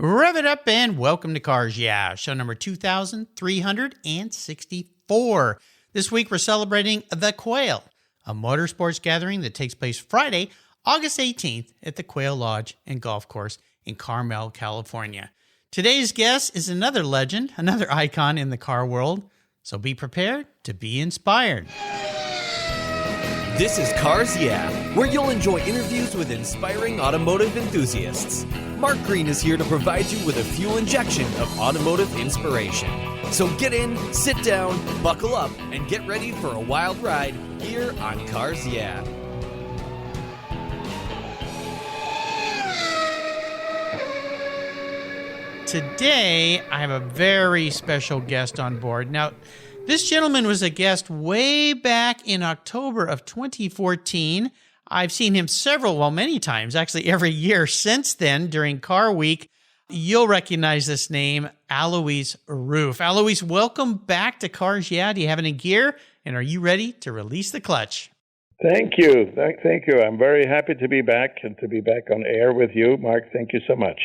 Rev it up and welcome to Cars Yeah, show number 2364. This week we're celebrating The Quail, a motorsports gathering that takes place Friday, August 18th at the Quail Lodge and Golf Course in Carmel, California. Today's guest is another legend, another icon in the car world, so be prepared to be inspired. This is Cars Yeah, where you'll enjoy interviews with inspiring automotive enthusiasts. Mark Green is here to provide you with a fuel injection of automotive inspiration. So get in, sit down, buckle up, and get ready for a wild ride here on Cars Yeah. Today, I have a very special guest on board. Now, this gentleman was a guest way back in October of 2014. I've seen him many times, actually every year since then during Car Week. You'll recognize this name, Alois Ruf. Alois, welcome back to Cars Yeah. Do you have any gear? And are you ready to release the clutch? Thank you. Thank you. I'm very happy to be back and to be back on air with you. Mark, thank you so much.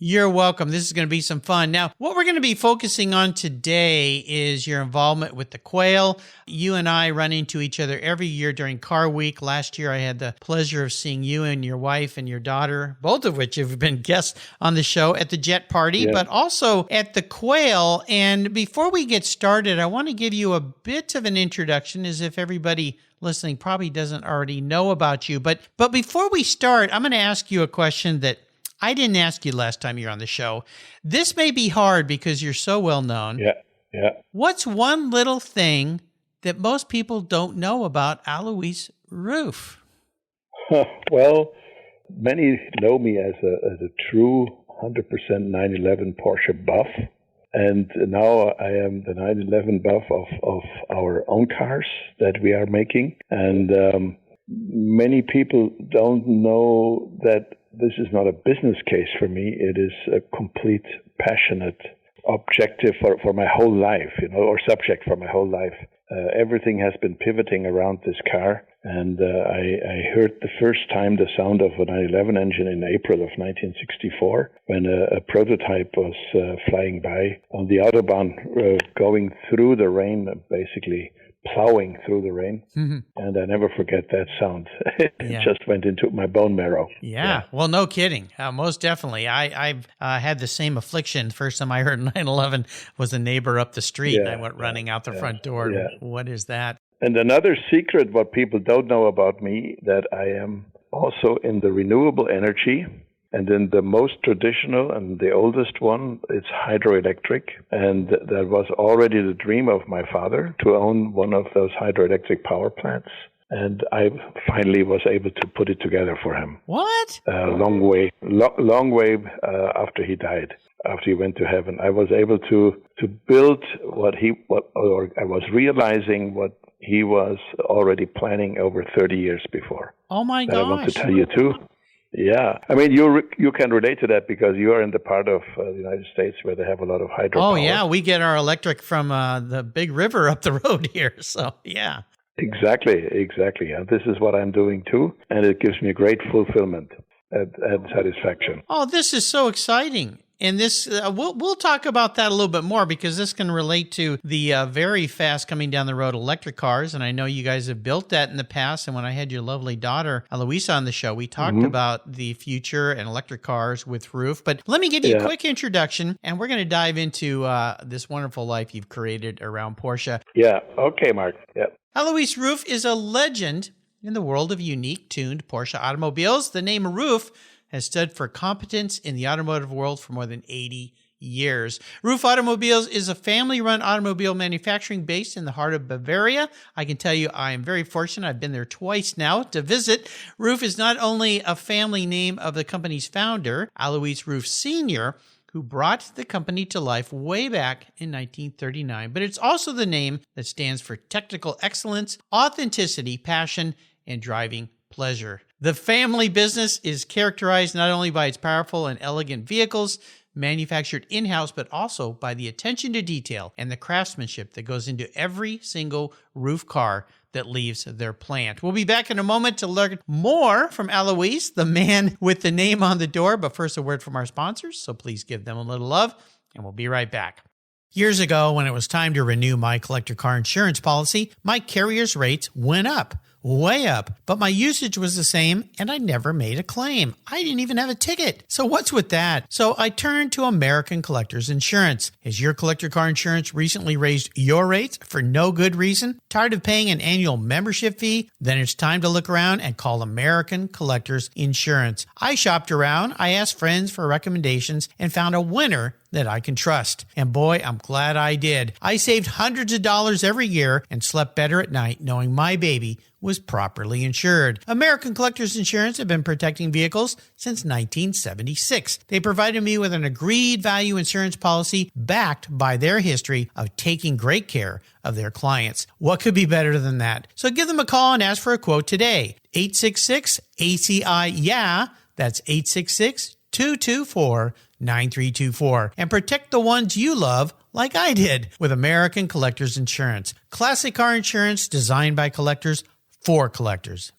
You're welcome. This is going to be some fun. Now, what we're going to be focusing on today is your involvement with the Quail. You and I run into each other every year during Car Week. Last year, I had the pleasure of seeing you and your wife and your daughter, both of which have been guests on the show at the Jet Party, but also at the Quail. And before we get started, I want to give you a bit of an introduction, as if everybody listening probably doesn't already know about you. But before we start, I'm going to ask you a question that I didn't ask you last time you were on the show. This may be hard because you're so well known. Yeah. What's one little thing that most people don't know about Alois Ruf? Well, many know me as a true 100% 911 Porsche buff. And now I am the 911 buff of our own cars that we are making. And many people don't know that this is not a business case for me. It is a complete passionate objective for my whole life, or subject for my whole life. Everything has been pivoting around this car. And I heard the first time the sound of a 911 engine in April of 1964 when a prototype was flying by on the Autobahn, going through the rain, basically plowing through the rain. Mm-hmm. And I never forget that sound. It just went into my bone marrow. Yeah. Well, no kidding. Most definitely. I've had the same affliction. The first time I heard 911 was a neighbor up the street, and I went running out the front door. Yeah. What is that? And another secret, what people don't know about me, that I am also in the renewable energy. And then the most traditional and the oldest one, it's hydroelectric. And that was already the dream of my father, to own one of those hydroelectric power plants. And I finally was able to put it together for him. What? Long way after he died, after he went to heaven. I was able to build I was realizing what he was already planning over 30 years before. Oh my gosh. I want to tell you too. Yeah. I mean, you can relate to that because you are in the part of the United States where they have a lot of hydropower. Oh, yeah. We get our electric from the big river up the road here. So, yeah. Exactly. And this is what I'm doing too. And it gives me great fulfillment and satisfaction. Oh, this is so exciting. And this, we'll talk about that a little bit more because this can relate to the very fast coming down the road electric cars. And I know you guys have built that in the past. And when I had your lovely daughter, Aloisa, on the show, we talked about the future and electric cars with Ruf. But let me give you a quick introduction, and we're going to dive into this wonderful life you've created around Porsche. Yeah. Okay, Mark. Yeah. Alois Ruf is a legend in the world of unique tuned Porsche automobiles. The name Ruf has stood for competence in the automotive world for more than 80 years. Ruf Automobiles is a family-run automobile manufacturing based in the heart of Bavaria. I can tell you I am very fortunate. I've been there twice now to visit. Ruf is not only a family name of the company's founder, Alois Ruf Sr., who brought the company to life way back in 1939, but it's also the name that stands for technical excellence, authenticity, passion, and driving pleasure. The family business is characterized not only by its powerful and elegant vehicles, manufactured in-house, but also by the attention to detail and the craftsmanship that goes into every single Ruf car that leaves their plant. We'll be back in a moment to learn more from Alois, the man with the name on the door. But first, a word from our sponsors, so please give them a little love, and we'll be right back. Years ago, when it was time to renew my collector car insurance policy, my carrier's rates went up. Way up, but my usage was the same and I never made a claim. I didn't even have a ticket. So what's with that? So I turned to American Collectors Insurance. Has your collector car insurance recently raised your rates for no good reason? Tired of paying an annual membership fee? Then it's time to look around and call American Collectors Insurance. I shopped around, I asked friends for recommendations, and found a winner that I can trust. And boy, I'm glad I did. I saved hundreds of dollars every year and slept better at night knowing my baby was properly insured. American Collectors Insurance have been protecting vehicles since 1976. They provided me with an agreed value insurance policy backed by their history of taking great care of their clients. What could be better than that? So give them a call and ask for a quote today. 866-ACI-YEAH. That's 866-224-9324. And protect the ones you love like I did with American Collectors Insurance. Classic car insurance designed by collectors for collectors.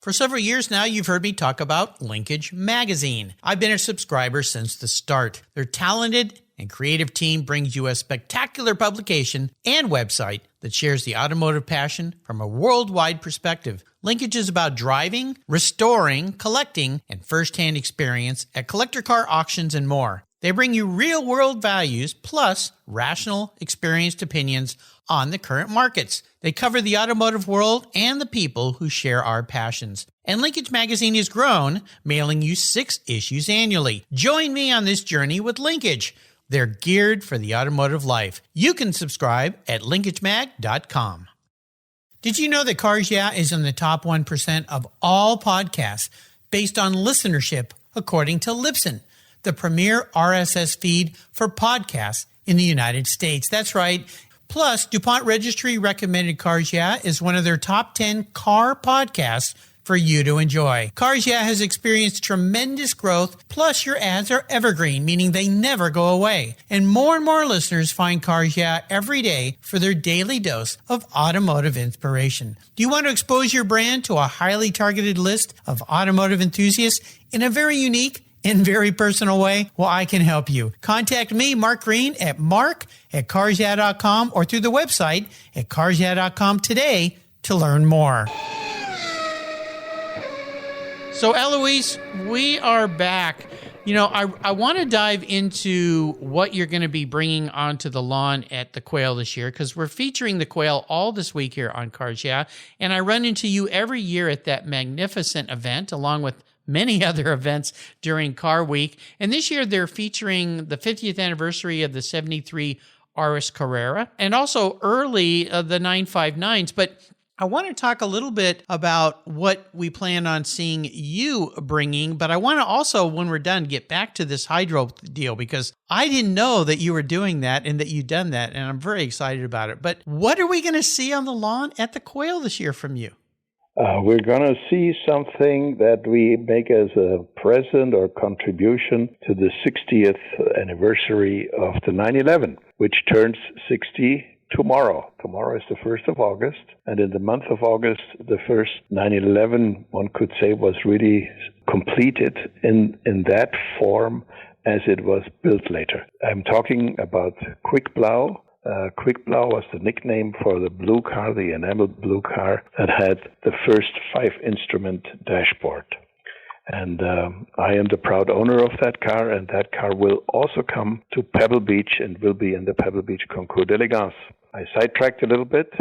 For several years now, you've heard me talk about Linkage Magazine. I've been a subscriber since the start. Their talented and creative team brings you a spectacular publication and website that shares the automotive passion from a worldwide perspective. Linkage is about driving, restoring, collecting, and first-hand experience at collector car auctions and more. They bring you real-world values plus rational, experienced opinions on the current markets. They cover the automotive world and the people who share our passions. And Linkage Magazine has grown, mailing you 6 issues annually. Join me on this journey with Linkage. They're geared for the automotive life. You can subscribe at linkagemag.com. Did you know that Cars Yeah! Is in the top 1% of all podcasts based on listenership, according to Libsyn, the premier RSS feed for podcasts in the United States? That's right. Plus, DuPont Registry recommended Cars Yeah! Is one of their top 10 car podcasts for you to enjoy. Cars Yeah! Has experienced tremendous growth, plus your ads are evergreen, meaning they never go away. And more listeners find Cars Yeah! Every day for their daily dose of automotive inspiration. Do you want to expose your brand to a highly targeted list of automotive enthusiasts in a very unique and very personal way? Well, I can help you. Contact me, Mark Green, at mark@carsyeah.com or through the website at carsyeah.com today to learn more. So, Alois, we are back. You know, I want to dive into what you're going to be bringing onto the lawn at the Quail this year, because we're featuring the Quail all this week here on Cars Yeah! And I run into you every year at that magnificent event, along with many other events during Car Week. And this year they're featuring the 50th anniversary of the 73 RS Carrera and also early the 959s. But I want to talk a little bit about what we plan on seeing you bringing, but I want to also, when we're done, get back to this hydro deal, because I didn't know that you were doing that and that you'd done that, and I'm very excited about it. But what are we going to see on the lawn at the Quail this year from you? We're going to see something that we make as a present or contribution to the 60th anniversary of the 911, which turns 60 tomorrow. Tomorrow is the 1st of August, and in the month of August, the first 911, one could say, was really completed in that form as it was built later. I'm talking about Quick Blau. Quick Blau was the nickname for the blue car, the enameled blue car that had the first 5-instrument dashboard. And I am the proud owner of that car, and that car will also come to Pebble Beach and will be in the Pebble Beach Concours d'Elegance. I sidetracked a little bit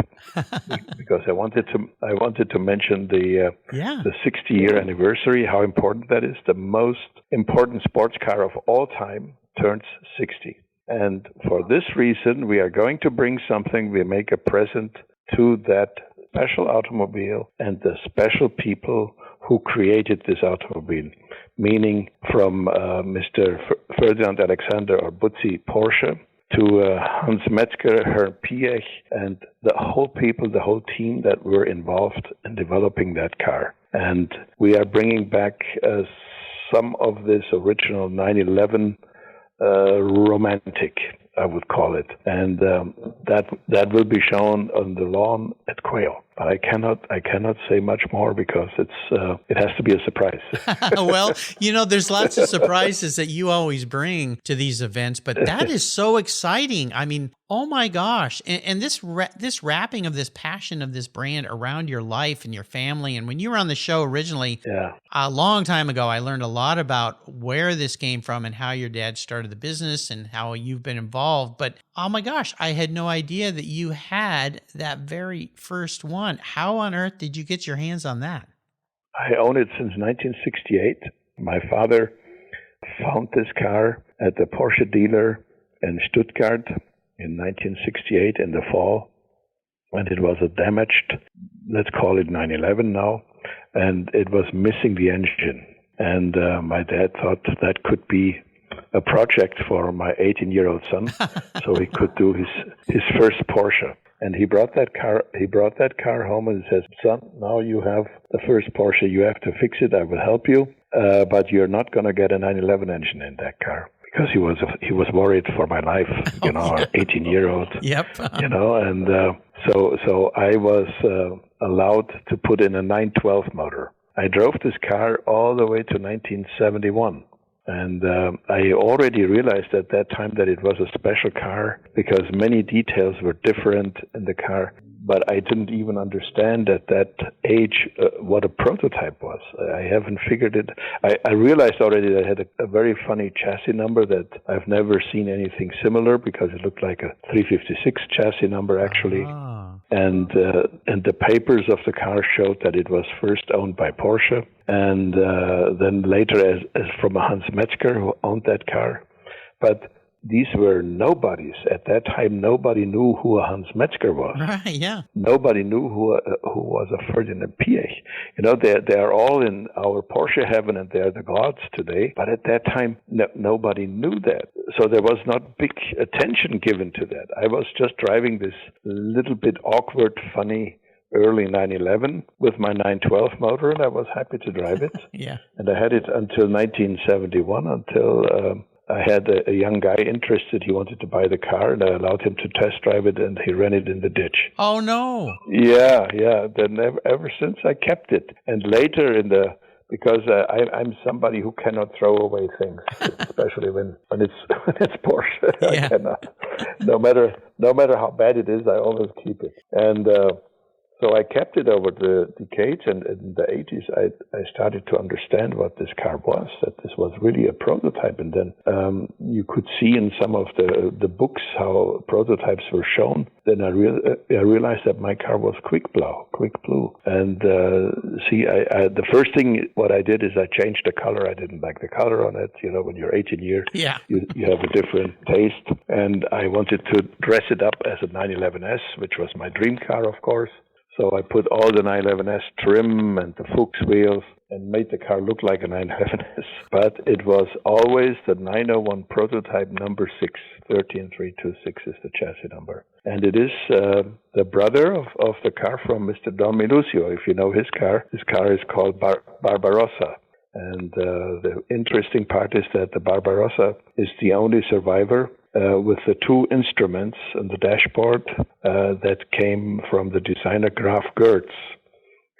because I wanted to mention the 60-year anniversary, how important that is. The most important sports car of all time turns 60. And for this reason, we are going to bring something. We make a present to that special automobile and the special people who created this automobile, meaning from Mr. Ferdinand Alexander or Butzi Porsche to Hans Metzger, Herr Piech, and the whole people, the whole team that were involved in developing that car. And we are bringing back some of this original 911 romantic, I would call it. And that will be shown on the lawn at Quail. But I cannot say much more because it has to be a surprise. Well, there's lots of surprises that you always bring to these events, but that is so exciting. I mean, oh my gosh. And this wrapping of this passion of this brand around your life and your family. And when you were on the show originally, a long time ago, I learned a lot about where this came from and how your dad started the business and how you've been involved. But oh my gosh, I had no idea that you had that very first one. How on earth did you get your hands on that? I own it since 1968. My father found this car at the Porsche dealer in Stuttgart in 1968 in the fall. And it was a damaged, let's call it 911 now, and it was missing the engine. And my dad thought that could be a project for my 18-year-old son, so he could do his first Porsche. And he brought that car home and says, "Son, now you have the first Porsche. You have to fix it. I will help you, but you're not going to get a 911 engine in that car." Because he was worried for my life, an 18-year-old. Yep. And so I was allowed to put in a 912 motor. I drove this car all the way to 1971. And I already realized at that time that it was a special car because many details were different in the car. But I didn't even understand at that age what a prototype was. I haven't figured it. I realized already that it had a very funny chassis number that I've never seen anything similar because it looked like a 356 chassis number actually. And the papers of the car showed that it was first owned by Porsche, and then later as from a Hans Metzger who owned that car. But these were nobodies. At that time, nobody knew who a Hans Metzger was. Right, yeah. Nobody knew who was a Ferdinand Piëch. They are all in our Porsche heaven, and they're the gods today. But at that time, nobody knew that. So there was not big attention given to that. I was just driving this little bit awkward, funny early 911 with my 912 motor, and I was happy to drive it. Yeah. And I had it until 1971, until I had a young guy interested. He wanted to buy the car, and I allowed him to test drive it, and he ran it in the ditch. Oh, no. Yeah. Then ever since I kept it. And later because I'm somebody who cannot throw away things, especially when it's Porsche. Yeah. I cannot. No matter how bad it is, I always keep it. And so I kept it over the decades, and in the 80s, I started to understand what this car was, that this was really a prototype. And then you could see in some of the books how prototypes were shown. Then I realized that my car was quick blue. And the first thing what I did is I changed the color. I didn't like the color on it. When you're 18 years, yeah. you have a different taste. And I wanted to dress it up as a 911S, which was my dream car, of course. So I put all the 911S trim and the Fuchs wheels and made the car look like a 911S. But it was always the 901 prototype number 6, 13326 is the chassis number. And it is the brother of the car from Mr. Don Minusio. If you know his car is called Barbarossa. And the interesting part is that the Barbarossa is the only survivor with the two instruments on the dashboard that came from the designer Graf Goertz.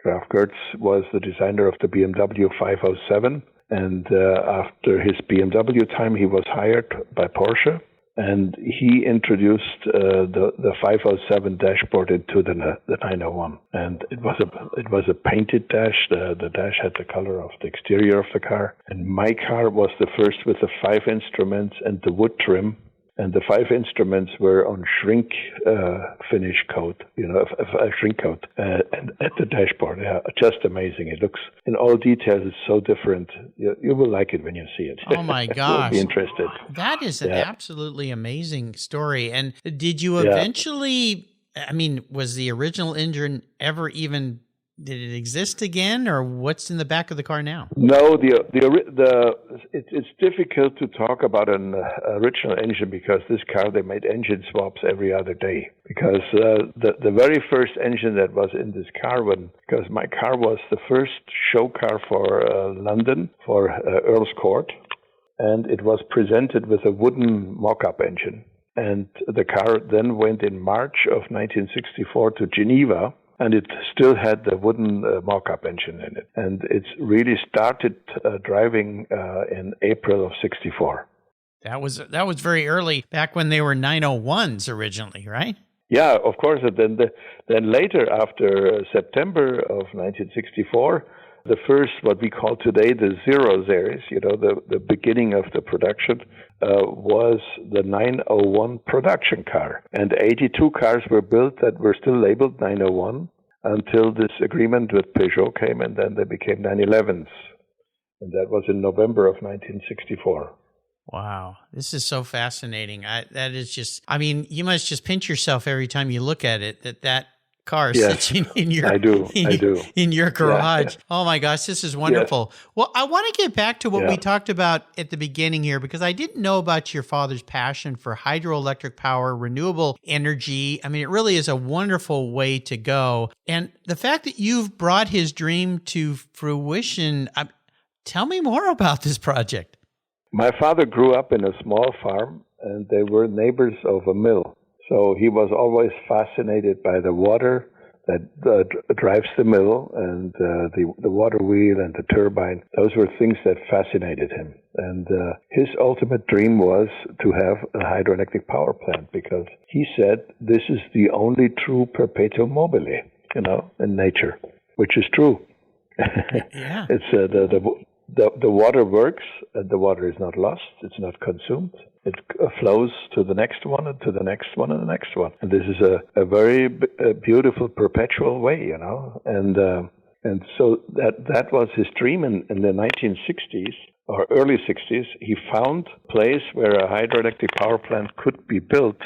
Graf Goertz was the designer of the BMW 507, and after his BMW time, he was hired by Porsche, and he introduced the 507 dashboard into the 901. And it was a painted dash. The dash had the color of the exterior of the car, and my car was the first with the 5 instruments and the wood trim. And the 5 instruments were on shrink finish coat, a shrink coat and at the dashboard. Yeah, just amazing. It looks, in all details, it's so different. You will like it when you see it. Oh, my gosh. You'll be interested. That is an absolutely amazing story. And did you eventually, was the original engine ever even... Did it exist again, or what's in the back of the car now? No, it's difficult to talk about an original engine because this car, they made engine swaps every other day because the very first engine that was in this car, because my car was the first show car for London, for Earl's Court, and it was presented with a wooden mock-up engine. And the car then went in March of 1964 to Geneva, and it still had the wooden mock-up engine in it. And it's really started driving in April of 64. That was very early, back when they were 901s originally, right? Yeah, of course. Then later, after September of 1964, the first, what we call today the Zero series, the beginning of the production, was the 901 production car. And 82 cars were built that were still labeled 901 until this agreement with Peugeot came, and then they became 911s. And that was in November of 1964. Wow. This is so fascinating. You must just pinch yourself every time you look at it, that car sits in your, in your garage. Yeah. Oh my gosh, this is wonderful. Yeah. Well, I want to get back to what we talked about at the beginning here, because I didn't know about your father's passion for hydroelectric power, renewable energy. I mean, it really is a wonderful way to go. And the fact that you've brought his dream to fruition, tell me more about this project. My father grew up in a small farm, and they were neighbors of a mill. So he was always fascinated by the water that drives the mill, and the water wheel and the turbine. Those were things that fascinated him. And his ultimate dream was to have a hydroelectric power plant, because he said this is the only true perpetuum mobile, in nature, which is true. Yeah. It's the water works, and the water is not lost, it's not consumed. It flows to the next one, and to the next one, and the next one. And this is a very beautiful perpetual way, And so that was his dream. In the 1960s, or early 60s, he found a place where a hydroelectric power plant could be built,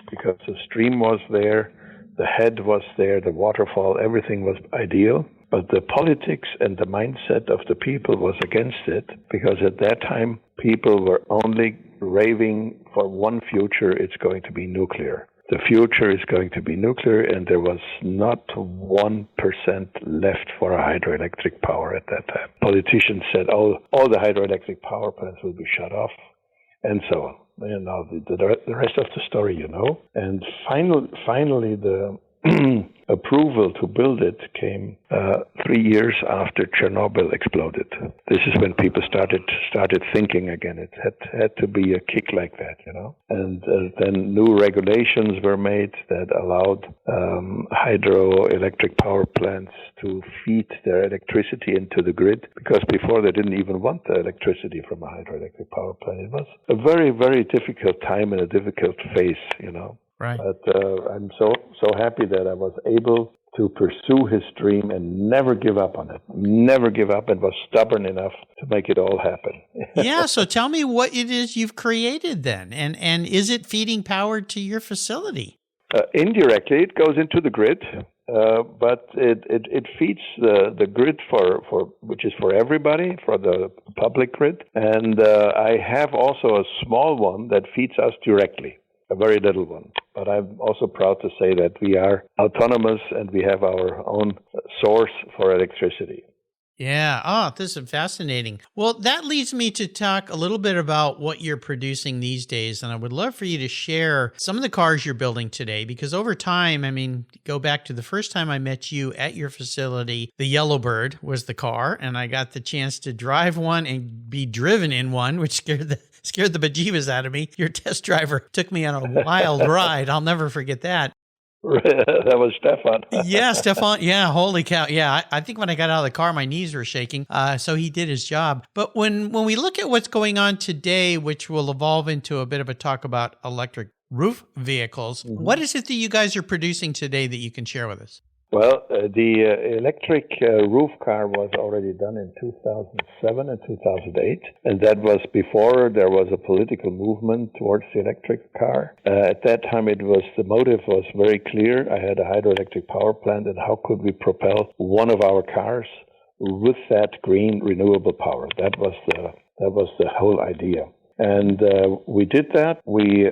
because the stream was there, the head was there, the waterfall, everything was ideal. But the politics and the mindset of the people was against it, because at that time, people were only raving for one future: it's going to be nuclear. The future is going to be nuclear, and there was not 1% left for a hydroelectric power at that time. Politicians said, all the hydroelectric power plants will be shut off, and so on. The rest of the story, And finally the approval to build it came 3 years after Chernobyl exploded. This is when people started thinking again. It had to be a kick like that, And then new regulations were made that allowed hydroelectric power plants to feed their electricity into the grid, because before they didn't even want the electricity from a hydroelectric power plant. It was a very, very difficult time and a difficult phase, Right. But I'm so happy that I was able to pursue his dream and never give up on it. Never give up, and was stubborn enough to make it all happen. Yeah, so tell me what it is you've created then, and is it feeding power to your facility? Indirectly, it goes into the grid, but it feeds the grid for which is for everybody, for the public grid. And I have also a small one that feeds us directly. A very little one. But I'm also proud to say that we are autonomous, and we have our own source for electricity. Yeah. Oh, this is fascinating. Well, that leads me to talk a little bit about what you're producing these days. And I would love for you to share some of the cars you're building today, because over time, go back to the first time I met you at your facility, the Yellowbird was the car, and I got the chance to drive one and be driven in one, which scared the bejeebus out of me. Your test driver took me on a wild ride. I'll never forget that. That was Stefan. Yeah, Stefan. Yeah, holy cow. Yeah, I think when I got out of the car, my knees were shaking. So he did his job. But when we look at what's going on today, which will evolve into a bit of a talk about electric roof vehicles, what is it that you guys are producing today that you can share with us? Well, the electric roof car was already done in 2007 and 2008, and that was before there was a political movement towards the electric car. At that time, the motive was very clear. I had a hydroelectric power plant, and how could we propel one of our cars with that green renewable power? That was the whole idea. And we did that. We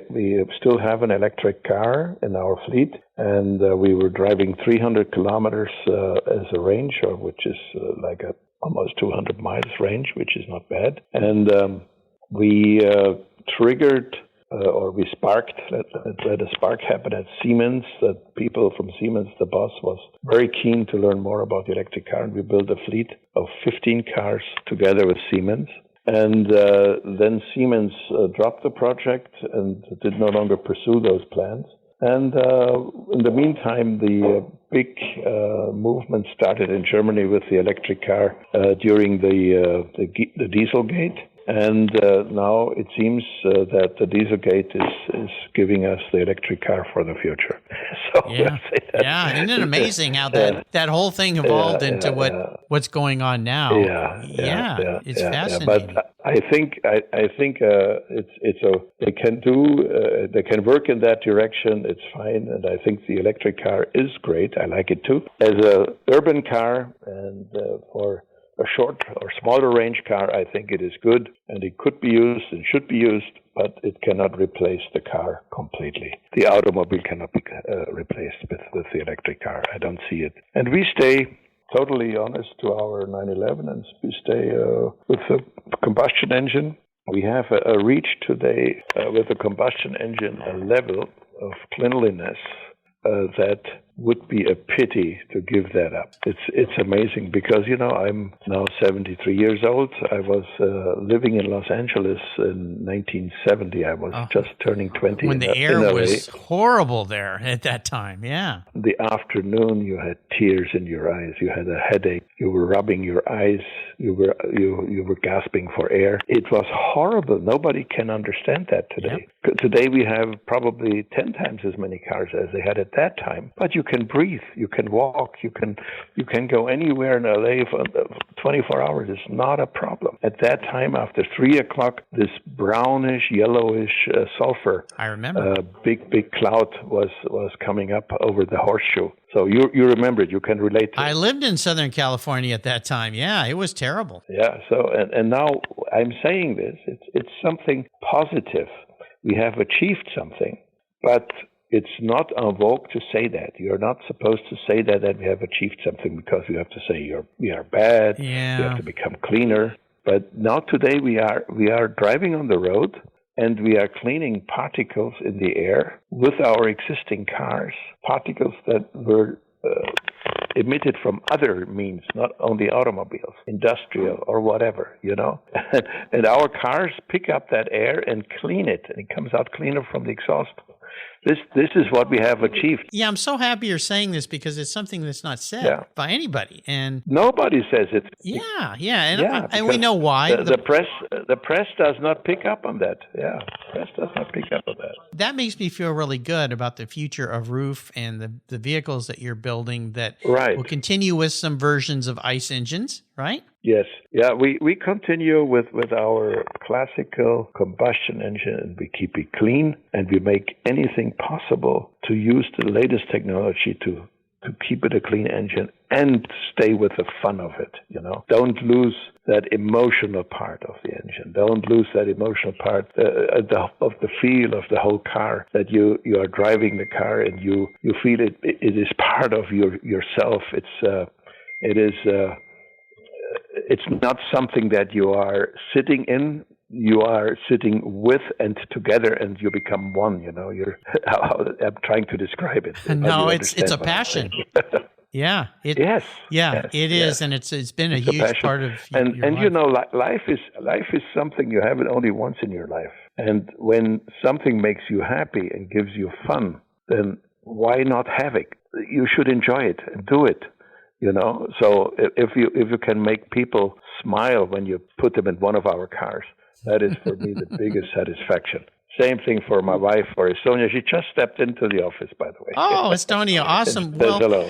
still have an electric car in our fleet, and we were driving 300 kilometers as a range, which is like a almost 200 miles range, which is not bad. And we triggered or we sparked, let a spark happen at Siemens. That people from Siemens, the boss, was very keen to learn more about the electric car, and we built a fleet of 15 cars together with Siemens. And then Siemens dropped the project and did no longer pursue those plans. And in the meantime, the big movement started in Germany with the electric car during the Dieselgate. And now it seems that the Dieselgate is giving us the electric car for the future. So yeah, isn't it amazing how that whole thing evolved into what's going on now? It's fascinating. But I think they can work in that direction. It's fine, and I think the electric car is great. I like it too as a urban car, and for a short or smaller range car, I think it is good, and it could be used and should be used, but it cannot replace the car completely. The automobile cannot be replaced with the electric car. I don't see it. And we stay totally honest to our 911, and we stay with the combustion engine. We have a reach today with the combustion engine, a level of cleanliness that would be a pity to give that up. It's amazing because, I'm now 73 years old. I was living in Los Angeles in 1970. I was just turning 20. When the air was horrible there at that time, yeah. The afternoon, you had tears in your eyes. You had a headache. You were rubbing your eyes. You were gasping for air. It was horrible. Nobody can understand that today. Yep. Today we have probably 10 times as many cars as they had at that time. But you can breathe, you can walk, you can go anywhere in LA for 24 hours. It's not a problem. At that time, after 3 o'clock, this brownish, yellowish sulfur, I remember, big cloud was coming up over the horseshoe. So you remember it. You can relate to it. I lived in Southern California at that time. Yeah, it was terrible. Yeah. So and now I'm saying this. It's something positive. We have achieved something, but it's not en vogue to say that. You're not supposed to say that we have achieved something, because you have to say we are bad. Yeah. We have to become cleaner. But now today we are driving on the road, and we are cleaning particles in the air with our existing cars, particles that were emitted from other means, not only automobiles, industrial or whatever, And our cars pick up that air and clean it, and it comes out cleaner from the exhaust. This is what we have achieved. Yeah, I'm so happy you're saying this, because it's something that's not said by anybody, and nobody says it. And we know why. The press does not pick up on that. Yeah, press does not pick up on that. That makes me feel really good about the future of Ruf and the vehicles that you're building that will continue with some versions of ICE engines, right? Yes. Yeah, we continue with our classical combustion engine, and we keep it clean, and we make anything possible to use the latest technology to keep it a clean engine and stay with the fun of it, Don't lose that emotional part of the engine. Don't lose that emotional part of the feel of the whole car, that you are driving the car and you feel it is part of yourself. It's not something that you are sitting in. You are sitting with and together, and you become one. I'm trying to describe it. No, it's a passion. Yeah. It is, and it's been a huge part of your life. Life is something you have it only once in your life, and when something makes you happy and gives you fun, then why not have it? You should enjoy it and do it. So if you can make people smile when you put them in one of our cars, that is for me the biggest satisfaction. Same thing for my wife, for Estonia. She just stepped into the office, by the way. Oh, Estonia, awesome. Well, hello.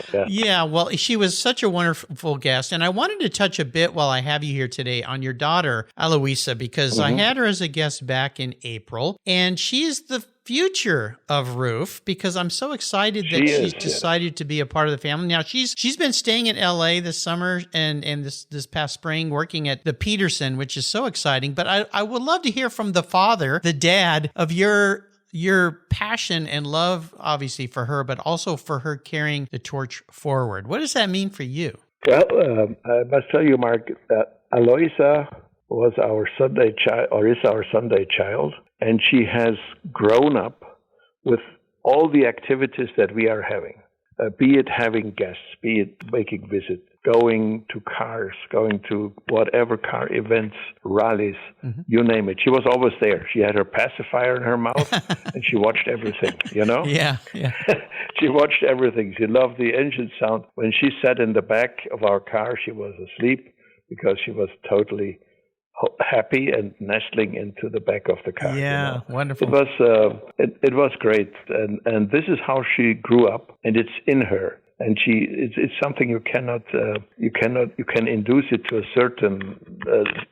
Well, she was such a wonderful guest. And I wanted to touch a bit while I have you here today on your daughter, Aloisa, because I had her as a guest back in April. And she is the future of Ruf, because I'm so excited that she's decided to be a part of the family. Now she's been staying in LA this summer and this past spring working at the Peterson, which is so exciting. But I would love to hear from the father, the dad, of your passion and love, obviously, for her, but also for her carrying the torch forward. What does that mean for you? Well, I must tell you, Mark, Aloisa was our Sunday child, or is our Sunday child, and she has grown up with all the activities that we are having, be it having guests, be it making visits, going to cars, going to whatever car events, rallies, you name it. She was always there. She had her pacifier in her mouth, and she watched everything, you know? Yeah. She watched everything. She loved the engine sound. When she sat in the back of our car, she was asleep because she was totally happy and nestling into the back of the car. Yeah, wonderful. It was great, and this is how she grew up, and it's in her. And it's something you can induce it to a certain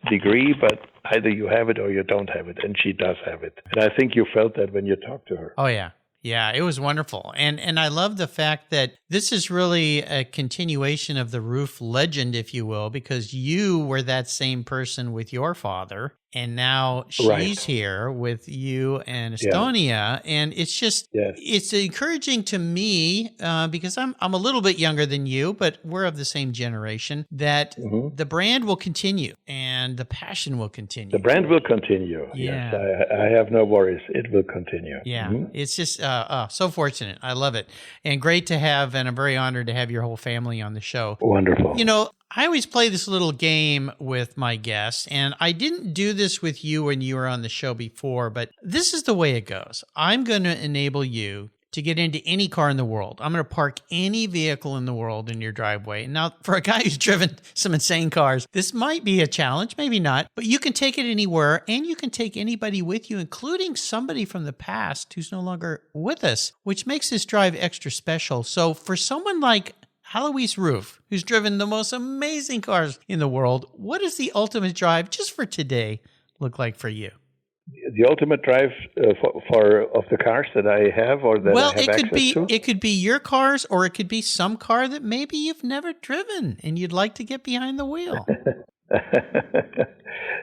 degree, but either you have it or you don't have it, and she does have it. And I think you felt that when you talked to her. Oh yeah. Yeah, it was wonderful. And I love the fact that this is really a continuation of the Ruf legend, if you will, because you were that same person with your father. And now she's here with you and Estonia. Yeah. And it's just, it's encouraging to me because I'm a little bit younger than you, but we're of the same generation, that the brand will continue and the passion will continue. The brand will continue. Yeah. Yes, I have no worries. It will continue. Yeah. It's just so fortunate. I love it. And great to have, and I'm very honored to have your whole family on the show. Wonderful. You know, I always play this little game with my guests, and I didn't do this with you when you were on the show before, but this is the way it goes. I'm going to enable you to get into any car in the world. I'm going to park any vehicle in the world in your driveway. Now, for a guy who's driven some insane cars, this might be a challenge, maybe not, but you can take it anywhere, and you can take anybody with you, including somebody from the past who's no longer with us, which makes this drive extra special. So for someone like Alois Ruf, who's driven the most amazing cars in the world, what does the ultimate drive, just for today, look like for you? The ultimate drive of the cars that I have or that I have access to? It could be your cars, or it could be some car that maybe you've never driven and you'd like to get behind the wheel.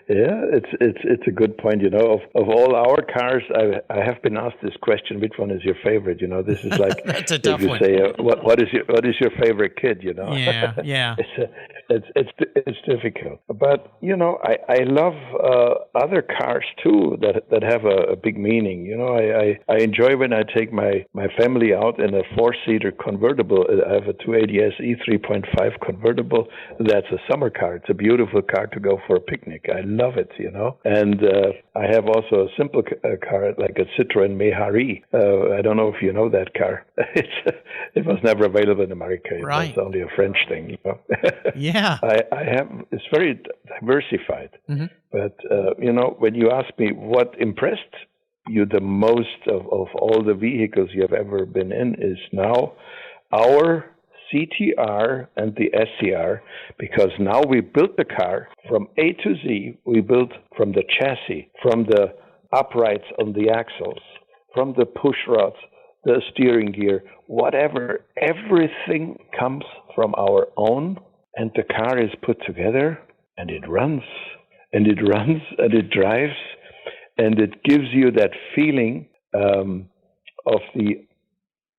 Yeah, it's a good point. You know, of all our cars, I have been asked this question: which one is your favorite? You know, this is like that's a tough one. Say, what is your favorite kid? You know, yeah. It's difficult, but you know, I love other cars too that have a big meaning. You know, I enjoy when I take my family out in a 4-seater convertible. I have a 280S E3.5 convertible. That's a summer car. It's a beautiful car to go for a picnic. I love it, you know. And I have also a simple car like a Citroen Mehari. I don't know if you know that car. It was never available in America. It was only a French thing, you know. Yeah. I have. It's very diversified. But you know, when you ask me what impressed you the most of all the vehicles you have ever been in, is now our CTR and the SCR, because now we built the car from A to Z. We built from the chassis, from the uprights on the axles, from the push rods, the steering gear, whatever. Everything comes from our own, and the car is put together, and it runs, and it runs, and it drives, and it gives you that feeling of the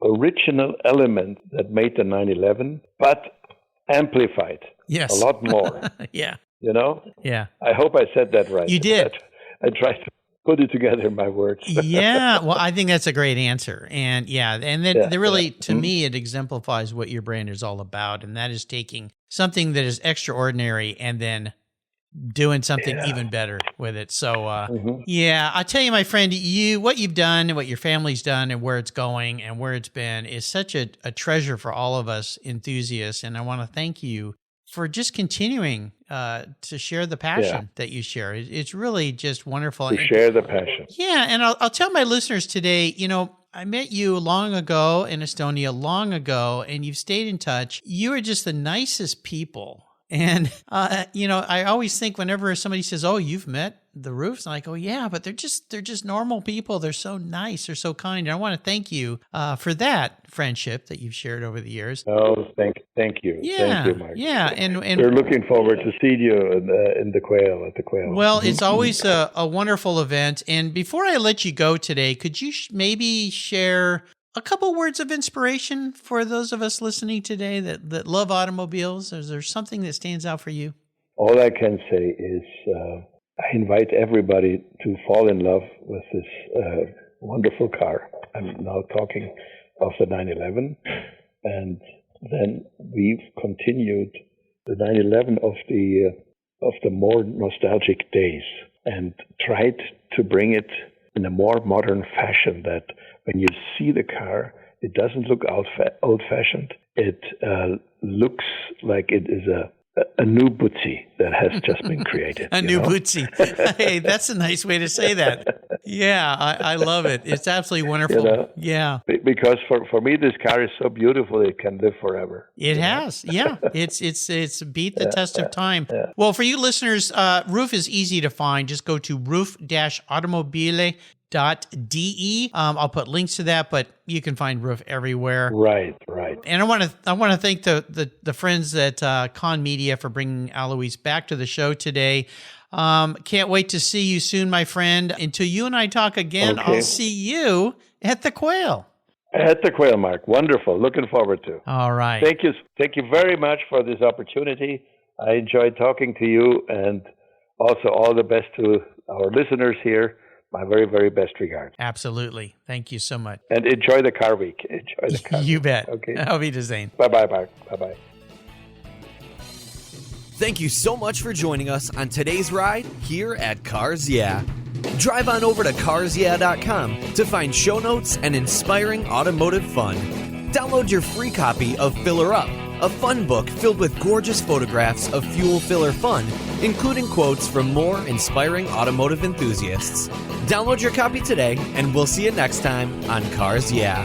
original element that made the 911, but amplified. Yes. A lot more. Yeah. You know? Yeah. I hope I said that right. You did. I tried to put it together in my words. Yeah. Well, I think that's a great answer. And to me, it exemplifies what your brand is all about. And that is taking something that is extraordinary and then doing something even better with it. So, I tell you, my friend, what you've done and what your family's done and where it's going and where it's been is such a treasure for all of us enthusiasts. And I want to thank you for just continuing to share the passion that you share. It's really just wonderful. To share the passion. Yeah. And I'll tell my listeners today, you know, I met you long ago in Estonia, long ago, and you've stayed in touch. You are just the nicest people. And, I always think whenever somebody says, oh, you've met the Rufs, and I go, yeah, but they're just normal people. They're so nice. They're so kind. And I want to thank you for that friendship that you've shared over the years. Oh, thank you. Yeah. Thank you, Mark. Yeah. And we're looking forward to see you in the Quail, at the Quail. Well, it's always a wonderful event. And before I let you go today, could you maybe share a couple words of inspiration for those of us listening today that love automobiles? Is there something that stands out for you? All I can say is I invite everybody to fall in love with this wonderful car. I'm now talking of the 911. And then we've continued the 911 of the more nostalgic days and tried to bring it in a more modern fashion, that when you see the car, it doesn't look old-fashioned. It looks like it is a new Butzi that has just been created. A new Butzi. Hey, that's a nice way to say that. Yeah, I love it. It's absolutely wonderful. Yeah. Because for me, this car is so beautiful, it can live forever. It has. Yeah. It's beat the test of time. Yeah. Well, for you listeners, Ruf is easy to find. Just go to ruf-automobile.de. I'll put links to that, but you can find Ruf everywhere. Right. And I want to thank the friends at Con Media for bringing Alois back to the show today. Can't wait to see you soon, my friend. Until you and I talk again, okay. I'll see you at the Quail. At the Quail, Mark. Wonderful. Looking forward to. All right. Thank you very much for this opportunity. I enjoyed talking to you, and also all the best to our listeners here. My very, very best regards. Absolutely. Thank you so much. And enjoy the car week. You bet. Okay. Auf Wiedersehen. Bye-bye, Mark. Bye-bye. Thank you so much for joining us on today's ride here at Cars Yeah. Drive on over to carsyeah.com to find show notes and inspiring automotive fun. Download your free copy of Filler Up, a fun book filled with gorgeous photographs of fuel filler fun, including quotes from more inspiring automotive enthusiasts. Download your copy today, and we'll see you next time on Cars Yeah.